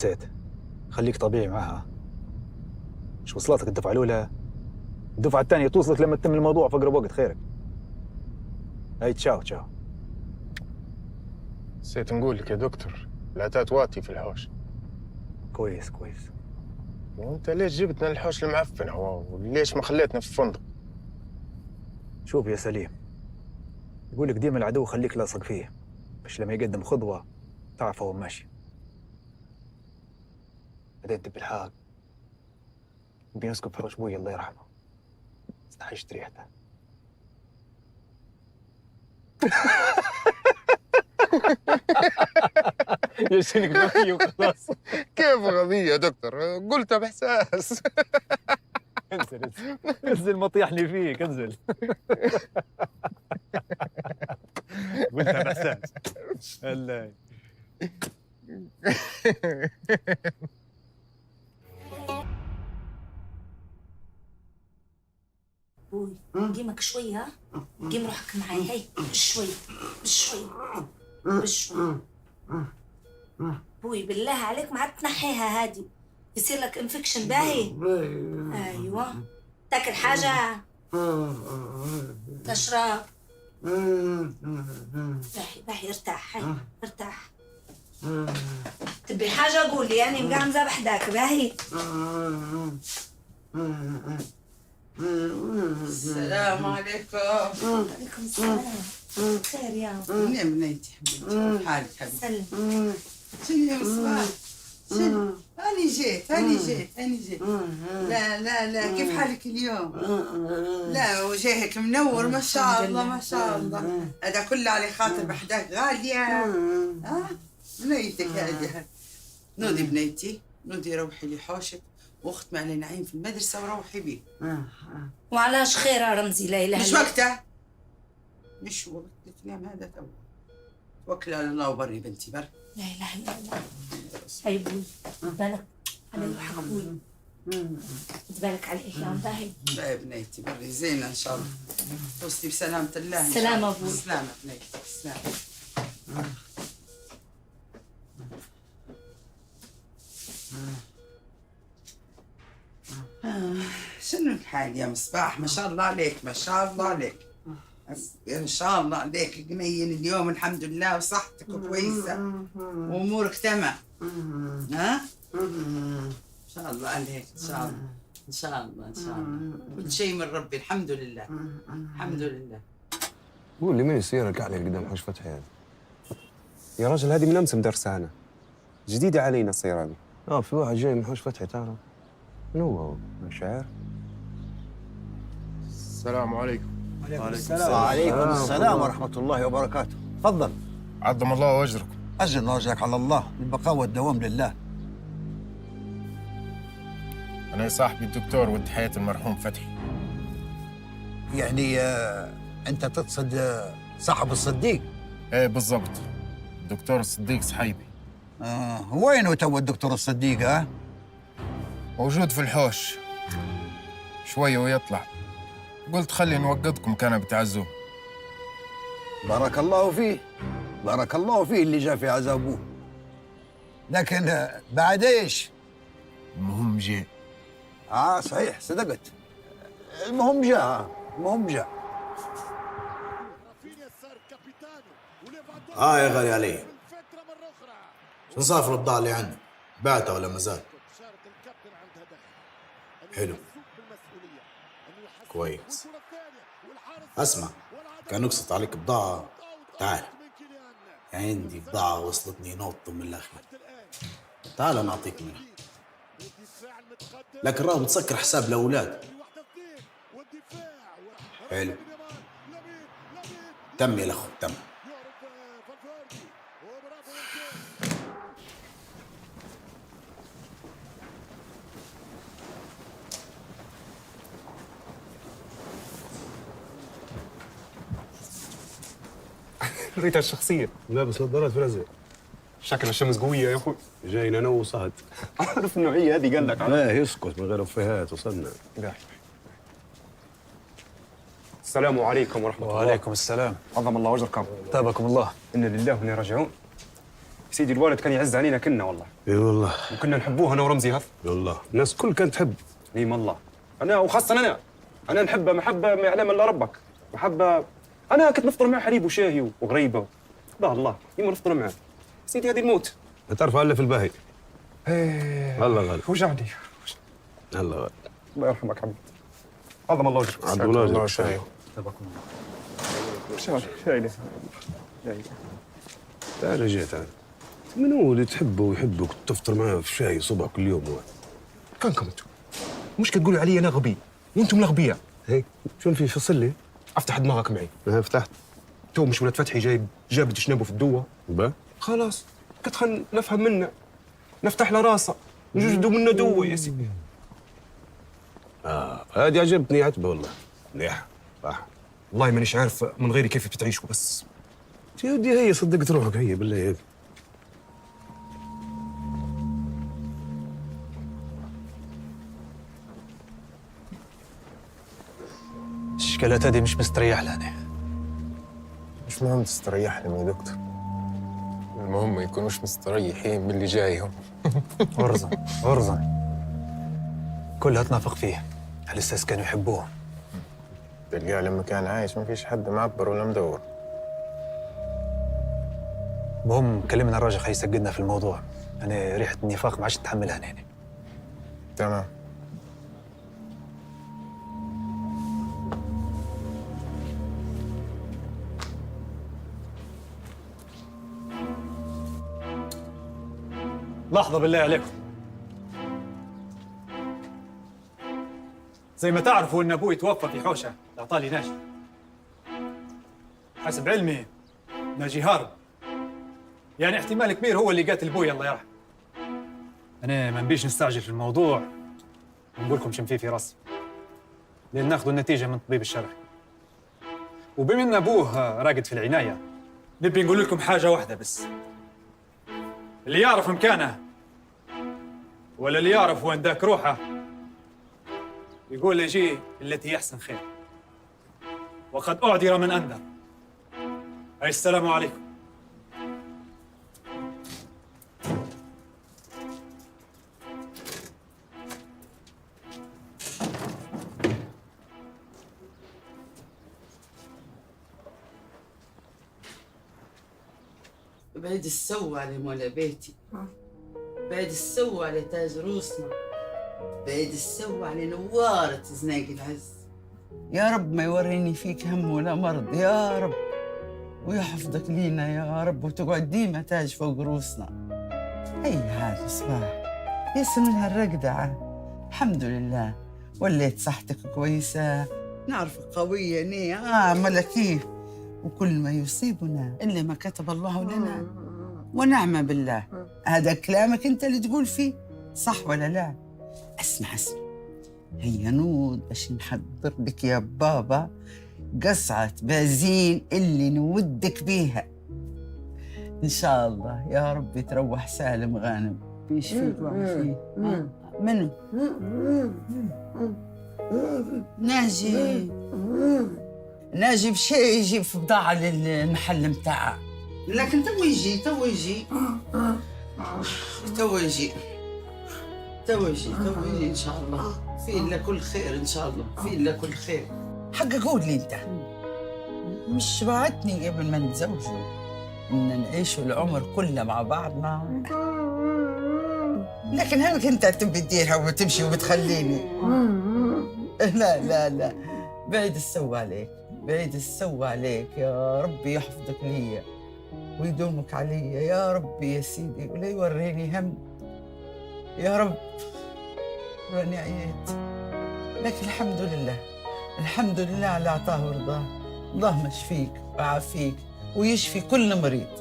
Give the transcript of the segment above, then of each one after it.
نسيت. خليك طبيعي معها. مش وصلتك الدفعة الأولى؟ الدفعة الثانية توصلك لما تتم الموضوع في أقرب وقت. خيرك. هاي تشاو تشاو. نسيت نقول لك يا دكتور، العتات واتي في الحوش. كويس كويس. وانت ليش جبتنا الحوش المعفن وليش ما خليتنا في الفندق؟ شوف يا سليم، يقول لك ديما العدو خليك لاصق فيه، باش لما يقدم خطوة تعرف هو ماشي. بديت بالحال نبي نسكب في رشبوي الله يرحمه، استحيشت ريحته. يشينك غبي وخلاص. كيف غبية يا دكتور؟ قلتها بإحساس. انزل انزل انزل ما طيحني فيك، انزل. قلتها بإحساس. هلا بوي قيمك شوي، ها قيم روحك معي. هي بشوي بشوي بشوي. بوي بالله عليك ما عاد تنحيها، هادي يصير لك انفكشن. باهي ايوه. تاكل حاجة؟ تشرب؟ باهي باهي ارتاح. هي ارتاح. تبي حاجة قولي، يعني مقاعد مذابح داك. باهي. السلام عليكم. وعليكم السلام. خير يا منين بنيتي حبيبتي؟ حالك حبيبتي؟ سلم. شنو يا مصباح؟ شنو؟ هاني جيت. لا كيف حالك اليوم؟ لا وجهك منور ما شاء الله ما شاء الله. هذا كله على خاطر بحداك غالية. بنيتك هذه. نودي بنيتي، نودي روحي لحوشك واختمي على نعيم في المدرسة وروحي بيه. وعلاش خير يا رمزي؟ لا اله مش الا وقتها، مش وقت الكلام هذا تو. توكل على الله وبري بنتي بر. لا اله الا الله. هاي بوي بالك على روحك بوي، تبارك عليك يا عم. باهي لا يا بنيتي بري زينة إن شاء الله. توصلي بسلامة الله. سلامة بوي. سلامة بنيتي سلامة. شنو الحال يا مصباح؟ ما شاء الله عليك ما شاء الله عليك. ان شاء الله عليك قنين اليوم الحمد لله وصحتك كويسه وامورك تمام. ها؟ ان شاء الله عليك ان شاء الله ان شاء الله ان شاء الله. كل شيء من ربي الحمد لله الحمد لله. قول لي من السيارة اللي عليها قدام حوش فتحي هذه؟ يا رجل هذه من امس مدرسة انا، جديدة علينا السيارة هذه. في واحد جاي من حوش فتحي تعرف؟ من هو؟ مش عارف. السلام عليكم. وعليكم السلام ورحمة الله وبركاته. تفضل. عظم الله وأجركم. أجل وجهك على الله، البقاء والدوام لله. أنا صاحبي الدكتور ولد حياة المرحوم فتحي. يعني أنت تقصد صاحب الصديق؟ إيه بالضبط، الدكتور الصديق صحيبي. وينه تو الدكتور الصديق؟ ها؟ موجود في الحوش شوية ويطلع. قلت خلي نوقظكم كان بتعزوه. بارك الله فيه، بارك الله فيه اللي جاء في عذابه. لكن بعد ايش؟ المهم جاء. صحيح صدقت. المهم جاء، المهم جاء. يا غالي علي، شو صار في البضاعة اللي عندك؟ بعتها ولا ما زال؟ حلو كويس. اسمع، كان نقصت عليك بضاعة، تعال عندي بضاعة وصلتني نوط من الأخير، تعال نعطيك منها، لكن راهو بتسكر حساب الأولاد. حلو تم يا الأخو تم. ريتها الشخصية لابس نظارات في الازرق. شكل الشمس قوية يا اخوي. جاينا انا وصهد. عارف النوعية هذه قال لك لا يسكت من غير افيهات وصلنا. السلام عليكم ورحمة الله. وعليكم السلام. عظم الله اجركم. تابكم الله. إنا لله وإنا راجعون. سيدي الوالد كان يعز علينا كنا والله. اي والله. وكنا نحبوه انا ورمزي هف. والله الناس كل كانت تحب. اي والله. انا وخاصه انا نحبه محبه ما يعلم الا ربك. محبه. انا كنت نفطر معه حليب وشاهي وغريبه. باه الله يما نفطر معاه. سيدي هذه الموت. ما تعرف الا في الباهي. ايه الله غالب. وجعني. الله غالب. الله يرحمك عبد. عظم الله وجهك. عبد الله شايف. شايله. تعال جاي تعال. من هو اللي تحبه ويحبك تفطر معاه في شاي صبح كل يوم هو؟ كانكم انتم. مش كتقولوا علي انا غبي وانتم الاغبياء. هيك شو في فصل لي؟ افتح دماغك معي. انا فتحت. تو مش ولد فتحي جاب جنابه في الدوه. با خلاص كنت خل نفهم منه. نفتح له راسه نجدوا منه دوه يا سيدي. هذه عجبتني عتبه والله. مليح صح. والله مانيش عارف من غيري كيف بتعيشوا بس. يا ودي هي صدقت روحك هي بالله هيك. الشكلات هذه مش مستريح لها أنا. مش مهم تستريح لهم يا دكتور، المهم ما يكونوش مستريحين باللي جايهم. غرزا كلها تنافق فيه. على أساس كانوا يحبوه. تلقاه لما كان عايش ما فيش حد معبر ولا مدور. المهم كلمنا الراجل خي يسجلنا في الموضوع. أنا ريحة النفاق ما عادش نتحملها أنا. تمام. لحظة بالله عليكم. زي ما تعرفوا إن أبوي توفى في حوشة لعطالي ناجي. حسب علمي ناجي هارب، يعني احتمال كبير هو اللي قاتل أبوي الله يرحمه. أنا ما نبيش نستعجل في الموضوع ونقول لكم شم في راسي، لأن ناخذ النتيجة من الطبيب الشرعي. وبما إن أبوه راقد في العناية نبي نقول لكم حاجة واحدة بس. اللي يعرف مكانه ولا اللي يعرف وين داك روحه يقول لي جي التي يحسن خير، وقد أعذر من أنذر. أي السلام عليكم. بعيد السو على مولا بيتي، بعيد السو على تاج روسنا، بعيد السو على نوارة زناق العز. يا رب ما يوريني فيك هم ولا مرض يا رب، ويحفظك لينا يا رب، وتقعد ديما تاج فوق روسنا. أي حاجة صباح يسمى لها الرقدة عاد. الحمد لله وليت صحتك كويسة، نعرفك قوية نية ملكيه، وكل ما يصيبنا إلا ما كتب الله لنا ونعم بالله. هذا كلامك أنت اللي تقول فيه صح ولا لا؟ اسمع هيا نوض باش نحضر لك يا بابا قصعة بازين اللي نودك بيها إن شاء الله يا رب. تروح سالم غانم بيشفيك وعافيك. منو؟ ناجي بشي يجيب في بضاعة للمحل متاعها، لكن تو يجي إن شاء الله. في إلا كل خير إن شاء الله، في إلا كل خير. حق قول لي أنت مش وعدتني قبل ما نتزوجوا إن نعيشوا العمر كله مع بعضنا؟ لكن هلك أنت تبي تديرها وتمشي وبتخليني. لا بعيد السو عليك، بعيد السو عليك. يا ربي يحفظك ليا ويدومك علي يا ربي يا سيدي، ولا يوريني هم يا رب. راني عييت لكن الحمد لله على عطاه ورضاه. اللهم اشفيك وعافيك ويشفي كل مريض.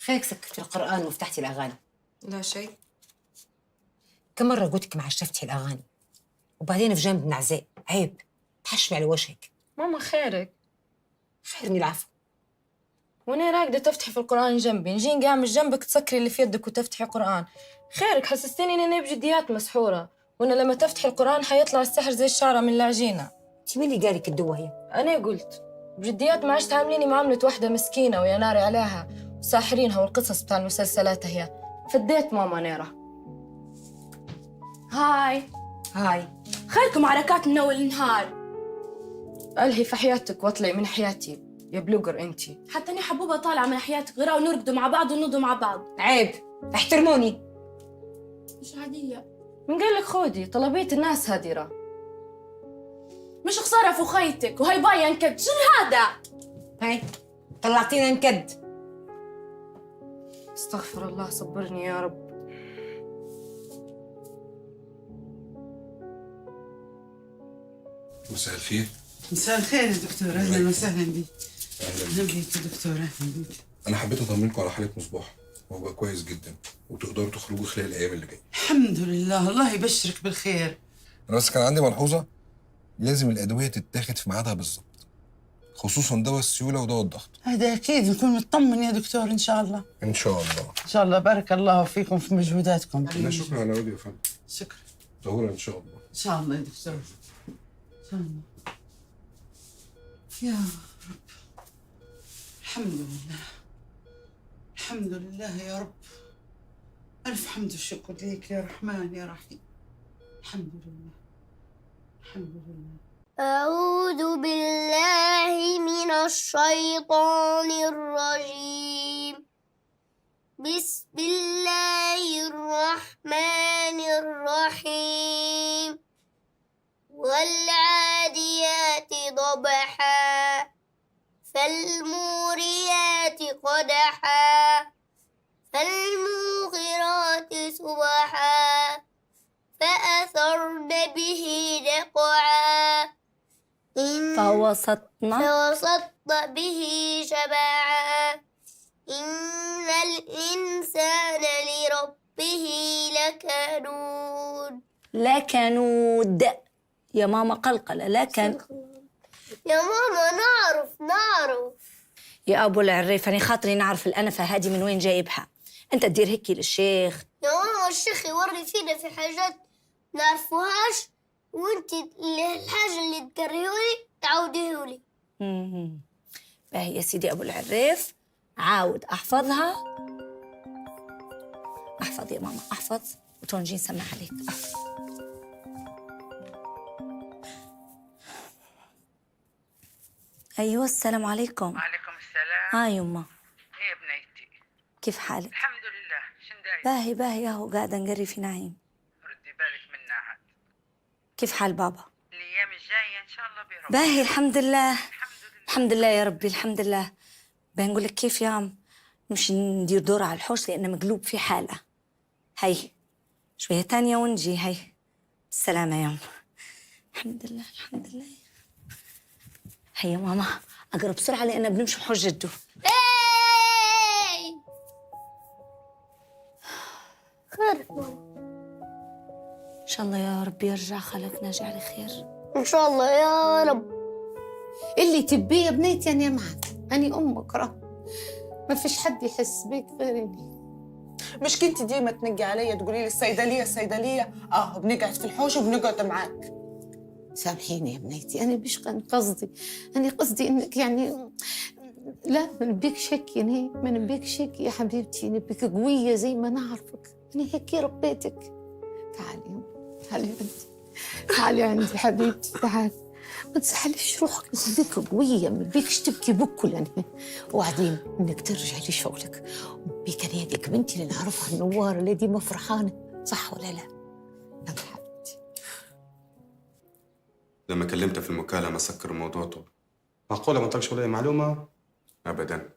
خليك سكتي القرآن وفتحتي الأغاني. لا شيء. كم مرة قلت لك ما عرفتي تفتحي الأغاني، وبعدين في جنب نعزاء عيب. تحشمي على وجهك. ماما خيرك؟ خيرني العفو. وانا راقدة تفتحي في القرآن جنبي، نجي نقعد جنبك تسكري اللي في يدك وتفتحي قرآن. خيرك حسستيني اني بجديات مسحورة، وانا لما تفتحي القرآن حيطلع السحر زي الشعرة من العجينة. انت مين اللي قالك الدوا هي؟ انا قلت بجديات ما عادش تعامليني معاملة واحدة مسكينة ويا ناري عليها وساحرينها والقصص بتاع المسلسلات هي. فديت ماما نيرة. هاي خيركم حركات من اول النهار. الهي في حياتك واطلعي من حياتي يا بلوجر انتي. حتى أنا حبوبة طالعة من حياتك غيرها ونرقدوا مع بعض وننضوا مع بعض. عيب، احترموني. مش عادية. من قال لك خودي طلبية الناس هديرة. مش خسارة في خيتك وهي باية انكد. شنو هذا؟ هاي طلعتينا نكد. استغفر الله صبرني يا رب. مساء الخير. مساء الخير يا دكتور، اهلا وسهلا بيك. اهلا بيك يا دكتور، اهلا بيك. انا حبيت اطمنكم على حاله مصباح، هو بقى كويس جدا وتقدروا تخرجوا خلال الايام اللي جايه. الحمد لله، الله يبشرك بالخير. انا بس كان عندي ملحوظه، لازم الادويه تتاخد في ميعادها بالظبط، خصوصا دواء السيوله ودواء الضغط. هذا اكيد نكون مطمن يا دكتور ان شاء الله. ان شاء الله. ان شاء الله، بارك الله فيكم في مجهوداتكم. لا شكرا على وجهي يا فندم. شكرا. ظهورا ان شاء الله. ان شاء الله يا دكتور، ان شاء الله. يا رب، الحمد لله، الحمد لله يا رب. الف حمد وشكر ليك يا رحمن يا رحيم. الحمد لله، الحمد لله. أعوذ بالله من الشيطان الرجيم. بسم الله الرحمن الرحيم. والعاديات ضبحا فالموريات قدحا فالموغرات صبحا فأثرن به نقعا فوسطن به جمعا إن الإنسان لربه لكنود. يا ماما قلقلة. لكن يا ماما نعرف. يا أبو العريف أنا خاطري نعرف الأنفة هذه من وين جايبها. أنت تدير هيك للشيخ. يا ماما الشيخ يوري فينا في حاجات نعرفوهاش، وانت الحاجة اللي تكرهولي تعوديهولي. باهي يا سيدي أبو العريف، عاود أحفظها. أحفظ يا ماما، أحفظ وتونجي نسمع عليك. أحفظ. أيوة السلام عليكم. وعليكم السلام. هاي يما. ايه بنيتي، كيف حالك؟ الحمد لله. شن داير؟ باهي أهو قاعدة نقري في نعيم. ردي بالك من ناحد. كيف حال بابا؟ الايام الجايه ان شاء الله بيروح. باهي الحمد لله. الحمد لله يا ربي، الحمد لله. بنقول لك كيف يا عم نمشي ندير دورة على الحوش لأنه مقلوب في حالة. هي شوية تانية ونجي. هي بالسلامة يا عم. الحمد لله الحمد لله. هيا ماما أقرب بسرعة لأنه بنمشي بحوش جدو. خير إن شاء الله يا رب يرجع خالك ناجي على خير. إن شاء الله يا رب. اللي تبيه يا بنيتي أنا معك، أنا أمك ما فيش حد يحس بيك غيرني. مش كنت ديما تنقي عليا تقولي لي الصيدليه بنقعد في الحوش وبنقعد معاك. سامحيني يا بنيتي، أنا مش كان قصدي، أنا قصدي إنك يعني لا ما نبيك شك، يعني ما نبيك شك يا حبيبتي، نبيك قوية زي ما نعرفك، أنا هيك ربيتك. تعالي تعالي عندي، تعالي عندي حبيبتي، تعالي ما تزعليش روحك، نبيك قوية، ما نبيكش تبكي بكل يعني. وبعدين إنك ترجعي لشغلك، ونبيك أنا هذيك بنتي اللي نعرفها النوارة اللي ديما فرحانة، صح ولا لا؟ نعم حبيبتي. لما كلمته في المكالمة سكر الموضوع طول. معقولة ما طلقش ولا معلومة؟ أبداً.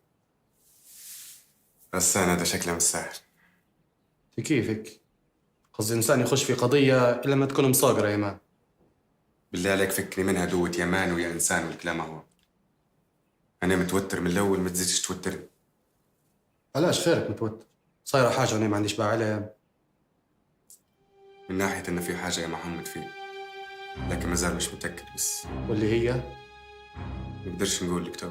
بس أنا ده شكله مش سهل. كيفك؟ قصدي الإنسان يخش في قضية إلا ما تكون مصاقرة يا مان. بالله عليك فكري منها دوة يا مان ويا إنسان والكلام هو. أنا متوتر من الأول، ما تزيدش توترني. علاش خيرك متوتر؟ صايرة حاجة أنا ما عنديش بقى عليها. من ناحية إن في حاجة يا محمد فيه. لكن مازال مش متأكد بس. واللي هي؟ نقدرش نقول لك تو.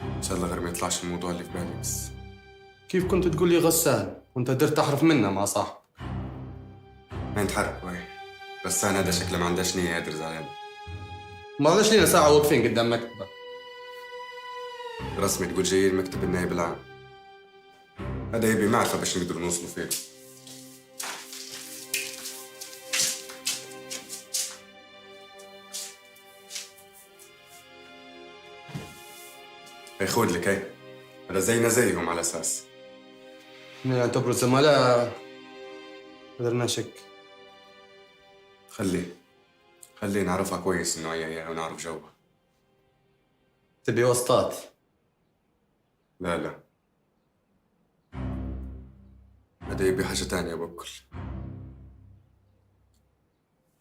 إن شاء الله غير ما يطلعش الموضوع اللي في بالي بس. كيف كنت تقول لي غسان وانت درت تحرف منها مع صاحبك؟ ما نتحرك وين. غسان هذا شكله ما عندهاش نية يدرز علينا. ما علاش لينا ساعة واقفين قدام مكتبك؟ رسمي تقول جايين مكتب النائب العام. هذا يبي معرفة باش نقدروا نوصلوا فيه. خذ لك هي. هذا زينا زيهم على اساس. نعتبروا زملاء. قدرنا شك. خليه نعرفها كويس النوعية ونعرف جوها. تبي وسطات؟ لا هذا يبي حاجة تانية بكل.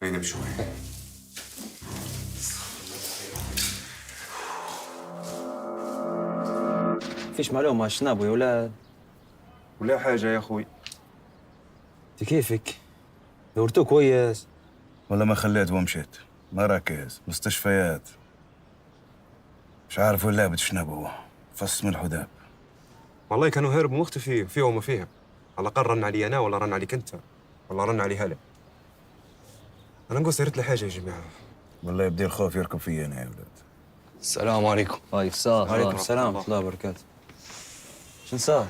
هينا بشوي. فيش معلومة شنابو يا ولاد؟ ولا حاجة يا أخوي. انت كيفك؟ دورتوه كويس؟ ولا ما خليت ومشيت. مراكز، مستشفيات. مش عارف وين لعبة شنابو. فص من الحداب. والله كانوا هرب مختفي فيه وما فيها. على الأقل رن علي أنا ولا رن عليك أنت ولا رن علي هلا. أنا نقول صارت لي حاجة يا جماعة. والله يبدي الخوف يركب فيا أنا يا ولاد. السلام عليكم. وعليكم السلام. وعليكم السلام ورحمة الله وبركاته. شن صار؟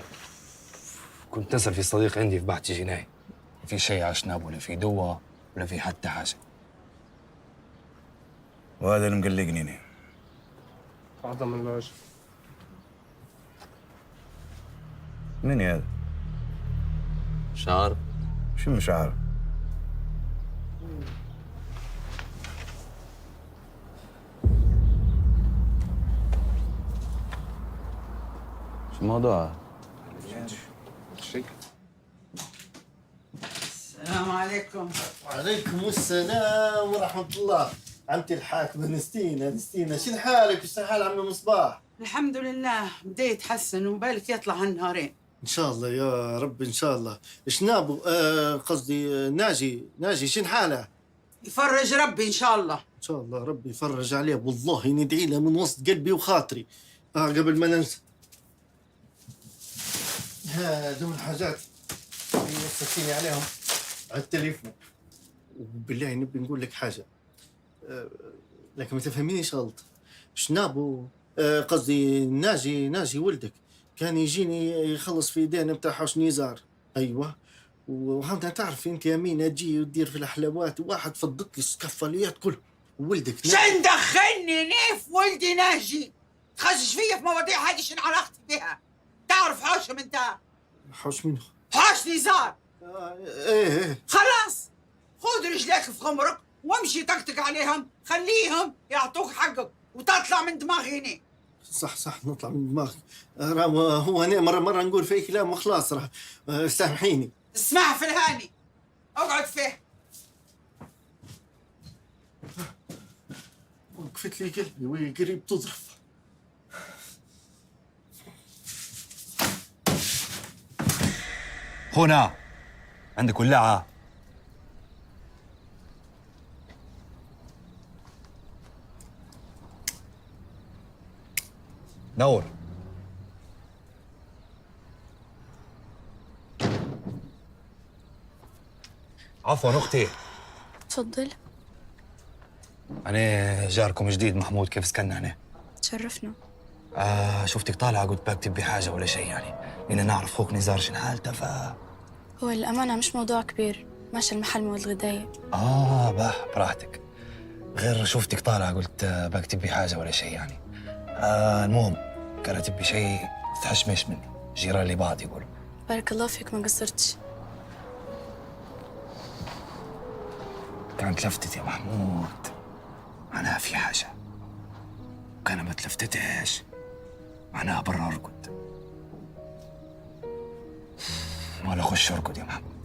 كنت نسأل في صديق عندي في بحث جنائي. في شيء على شناب ولا في دواء ولا في حتى حاجة. وهذا اللي مقلقني أنا. أعظم من الوجه. من هذا؟ مش عارف. شو مش عارف؟ شو الموضوع؟ السلام عليكم. وعليكم السلام ورحمة الله. عمتي الحاكمة نستينا شنو حالك وشنو حال عم مصباح؟ الحمد لله بدا يتحسن وبالك يطلع هالنهارين. إن شاء الله يا رب إن شاء الله. شنابو قصدي ناجي شنو حاله؟ يفرج ربي إن شاء الله. إن شاء الله ربي يفرج عليه والله ندعي له من وسط قلبي وخاطري. قبل ما ننسى. هذو الحاجات اللي وصيتيني عليهم على التليفون. وبالله نبي نقول لك حاجة. لكن ما تفهمينيش غلط. شنابو قصدي ناجي ولدك كان يجيني يخلص في ايدينا بتاع حوش نيزار. ايوه وهذا تعرف انت يا مينا تجي وتدير في الحلوات وواحد فضت لي السكفاليات كلهم وولدك شن دخلني نيف ولدي ناجي تخشش فيا في مواضيع هذه شن علاقتي بها؟ تعرف حوشهم انت؟ حوش منه؟ حوش نيزار. ايه خلاص خذ رجليك في خمرك وامشي طقطق عليهم خليهم يعطوك حقك وتطلع من دماغي هنا. صح نطلع من دماغك. هو انا مره نقول في كلام وخلاص راه سامحيني. اسمع في الهاني اقعد فيه. وقفت لي قلبي وقريب تظرف. هنا عندك ولاعة. نور. عفوا أختي. تفضل. أنا جاركم جديد محمود، كيف سكننا هنا؟ تشرفنا. شفتك طالعة قلت بكتب بحاجة ولا شيء يعني، لأن نعرف أخوك نزار شن حالته هو الأمانة مش موضوع كبير، ماشي المحل مواد الغذائية. براحتك. غير شفتك طالعة قلت بكتب بحاجة ولا شيء يعني. المهم كانت تبي شيء تحشمش مني، جيران لبعض يقولوا. بارك الله فيك ما قصرتش. كانت لفتت يا محمود، معناها في حاجة، وكان ما تلفتتش معناها برا ارقد. ولا خش ارقد يا محمود.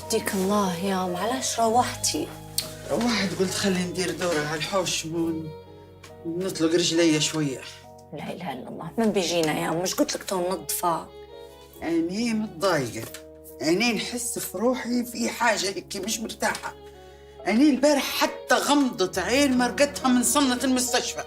يهديك الله يا ام، علاش روحتي؟ روحت قلت خلي ندير دورة على الحوش ونطلق رجلي شوية. لا اله الا الله، ما بيجينا يا ام، مش قلت لك تو ننظفها؟ أني متضايقة، أني نحس في روحي في حاجة هيك مش مرتاحة. أني البارح حتى غمضة عين مرقتها من صنة المستشفى.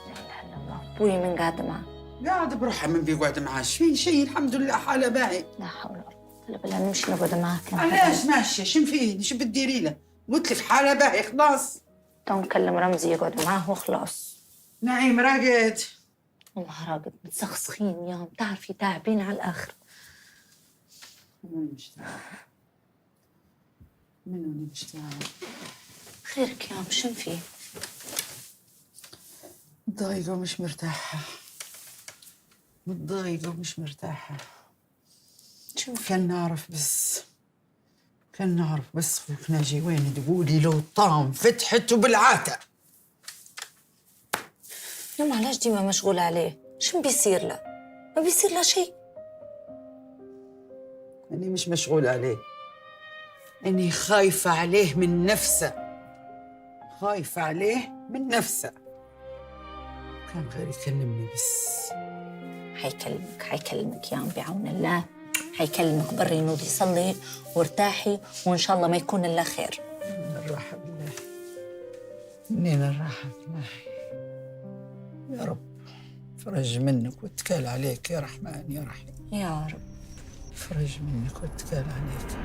لا اله الا الله. بوي من قاعدة معاه؟ قاعد بروحها من بيقعد معاه، فين شيء الحمد لله حالة باهي. لا حول ولا قوة الا بالله، نمشي نقعد معاك. علاش ماشية؟ شن فيه؟ شو بتديري له؟ قلت لك حالة باهي خلاص. تو نكلم رمزي يقعد معاه وخلاص. نعيم راقد. والله راقد متسخسخين يا ام، تعرفي تعبين على الآخر. منو مش تعب؟ خيرك يا ام، شن فيه؟ متضايقة ومش مرتاحة. متضايقة ومش مرتاحة. كان نعرف بس فوق ناجي وين تقولي لو طام فتحت وبالعاتة. يوم علاش ديما مشغولة عليه؟ شن بيصير له؟ ما بيصير له شيء. أني مش مشغولة عليه، أني خايفة عليه من نفسه. خايفة عليه من نفسه. كان غير يكلمني بس. حيكلمك يا عم بعون الله، حيكلمك. بري نوضي صلي وارتاحي وإن شاء الله ما يكون إلا خير. من الراحة بالله، منين الراحة بالله. يا رب فرج منك واتكال عليك يا رحمن يا رحيم. يا رب فرج منك واتكال عليك.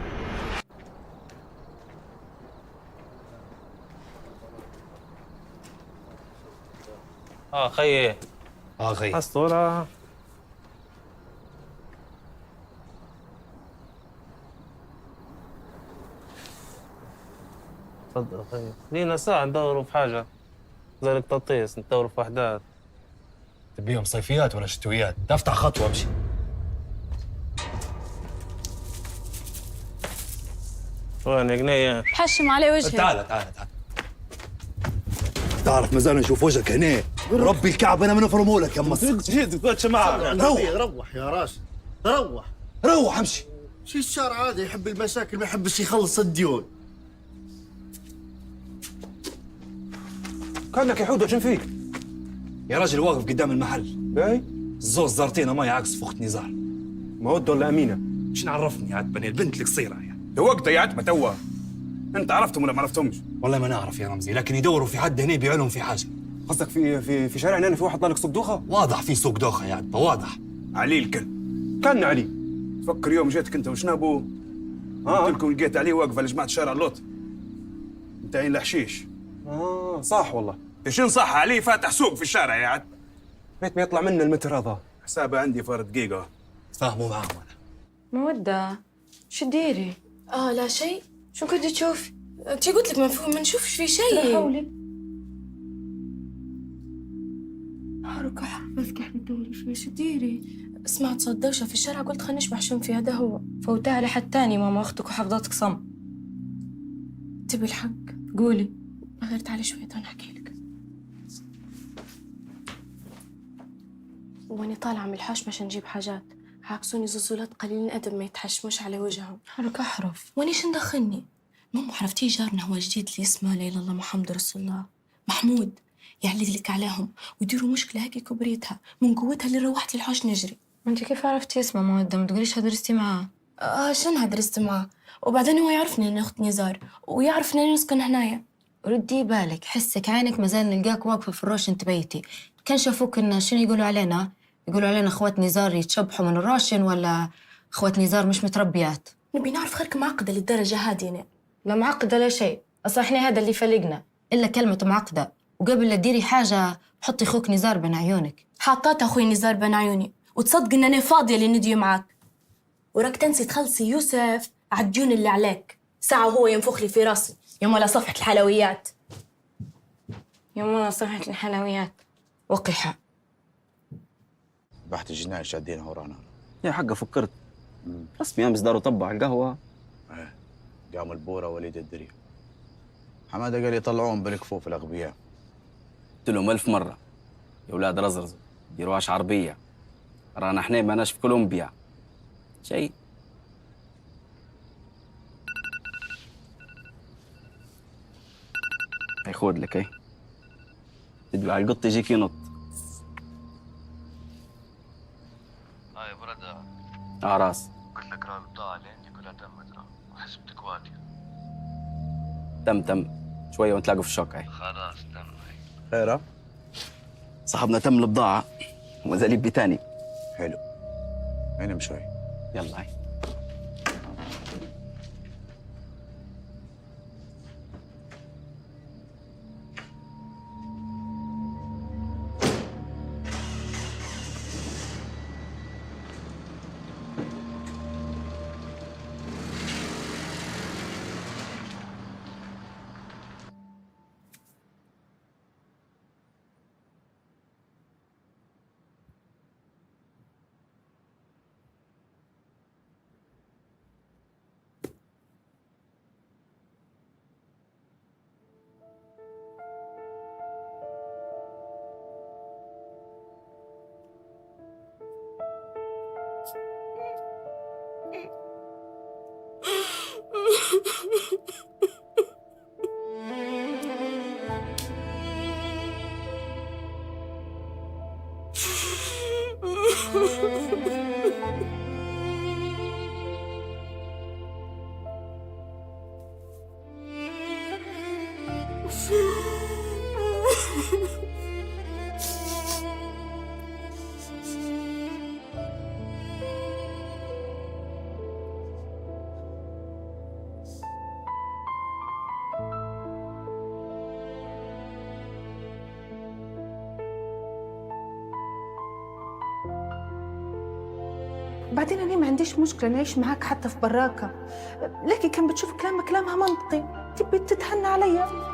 خيي. خي اسطورة. تفضل خيي. لينا ساعة ندوروا في حاجة زي القطاطيس، ندوروا في وحدات. تبيهم صيفيات ولا شتويات؟ تفتح خط وامشي. وين يا قنية؟ حشم على وجهك. تعال. تعرف مازال نشوف وجهك هنا. ربي الكعب انا من فرمولك يا مصر. جيت تتش معك. روح يا راشد، روح امشي. شي الشارع هذا يحب المشاكل ما يحبش يخلص الديون. كانك يحود شن فيك؟ يا راجل واقف قدام المحل. باي الزوز زارتينا ماي عكس فوخت نزار. مودة ولا أمينة؟ شنو عرفني عاد بني البنت اللي قصيرة يعني. وقتها يا عتمة توا. انت عرفتهم ولا ما عرفتهمش؟ والله ما نعرف يا رمزي، لكن يدوروا في حد هنا يبيع لهم في حاجة. قصدك في شارعنا هنا في واحد طالق سوق دوخة؟ واضح في سوق دوخة يا عتمة، واضح. علي الكل. كان علي. تفكر يوم جيتك انت وشنابو قلت لكم لقيت عليه واقف على جماعة الشارع اللوط. انتهين الحشيش. صح والله. شنو صح؟ علي فاتح سوق في الشارع يا عتمة. بيت ما يطلع منا المتر هذا. حسابه عندي فار دقيقة. تفاهموا معاهم انا. مودة شو ديري؟ لا شيء. شو كنت تشوف؟ انتي قلت لك ما نشوفش في شيء. لا حولي. حركة حبك احنا تدوري فيه. شو ديري؟ سمعت صوت دوشة في الشارع، قلت خلينا نشبح شم في هذا هو. فوتها على حد تاني، ماما اختك وحفظتك صم. تبي الحق قولي. غير تعالي شوية وانا احكي لك. واني طالعة من الحوش مشان نجيب حاجات، عاكسوني زوزولات قليلين أدب ما يتحشموش على وجههم. حرك أحرف. وانيش ندخلني. المهم عرفتي جارنا هو جديد اللي اسمه لا إله إلا الله محمد رسول الله، محمود، يعلق لك عليهم ويديروا مشكلة هيك كبريتها من قوتها اللي روحت للحوش نجري. انت كيف عرفتي اسمه مودة؟ ما تقوليش درستي معاه. شنها درست معاه؟ وبعدين هو يعرفني اني اخت نزار ويعرف اني نسكن هنايا. ردي بالك، حسك عينك مازال نلقاك واقفة في الروش انت بيتي. كان شافوك إن شنو يقولوا علينا؟ يقولوا علينا اخوات نزار يتشبحوا من الراشن ولا اخوات نزار مش متربيات؟ نبي نعرف خيرك معقدة للدرجة هادي. لا معقدة لا شيء، أصلا احنا هذا اللي فلقنا. إلا كلمة معقدة، وقبل لا تديري حاجة حطي أخوك نزار بين عيونك. حاطات أخوي نزار بين عيوني، وتصدق إن أنا فاضية اللي ندي معاك. وراك تنسي تخلصي يوسف على الديون اللي عليك. ساعة وهو ينفخ لي في راسي يوم ولا صفحة الحلويات. يوم ولا صفحة الحلويات وقحة. بحث الجنائي شادينها ورانا. يا حقه فكرت. رسمي امس داروا طبع القهوة. قام البورة وليد الدري. حماده قال يطلعون بالكفوف الاغبياء. قلت لهم 1000 مرة يا ولاد رزرز ديروهاش عربية، رانا احنا ماناش في كولومبيا شيء. خود لك. هي تتبع القط يجيك ينط. هاي بردا راس. قلت لك راه البضاعة اللي عندي كلها تمت، وحسبتك واطية. تم شوية ونتلاقوا في الشوك. هاي خلاص تم. خير. صاحبنا تم البضاعة وما زال يبي تاني. حلو، عيني شوي. يلا هاي. بعدين أنا ما عنديش مشكلة نعيش معاك حتى في براكة، لكن كان بتشوف كلامها منطقي، تبي تتهنى عليا.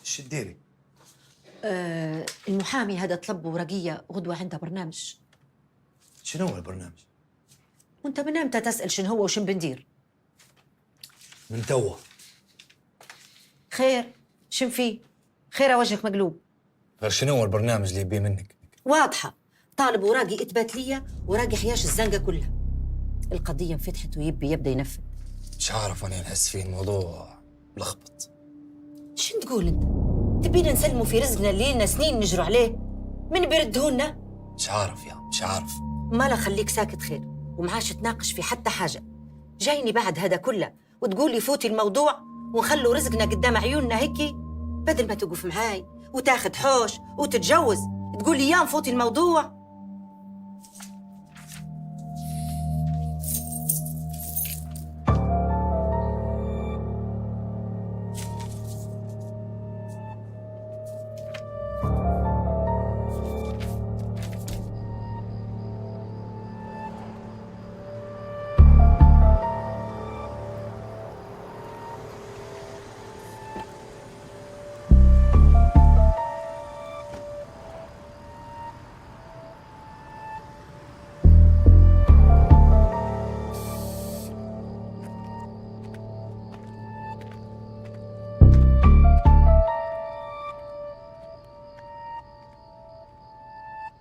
ايش تديري؟ المحامي هذا طلب ورقية غدوة عندها برنامج. شنو هو البرنامج؟ وانت من امتى تسأل شنو هو وشن بندير؟ من توا. خير، شن فيه؟ خير وجهك مقلوب. غير شنو هو البرنامج اللي يبيه منك؟ واضحة، طالب وراقي إثبات ليا وراقي حياش الزنقة كلها. القضية انفتحت ويبي يبدأ ينفذ. مش عارف أنا نحس فيه الموضوع ملخبط. شن تقول انت؟ تبينا نسلموا في رزقنا اللي لنا سنين نجروا عليه؟ من بيردهولنا؟ مش عارف يا مش عارف. ما لا خليك ساكت خير ومعاش تناقش في حتى حاجة. جايني بعد هذا كله وتقول لي فوتي الموضوع ونخلوا رزقنا قدام عيوننا هيك، بدل ما تقف معاي وتاخد حوش وتتجوز تقول لي يا نفوتي الموضوع.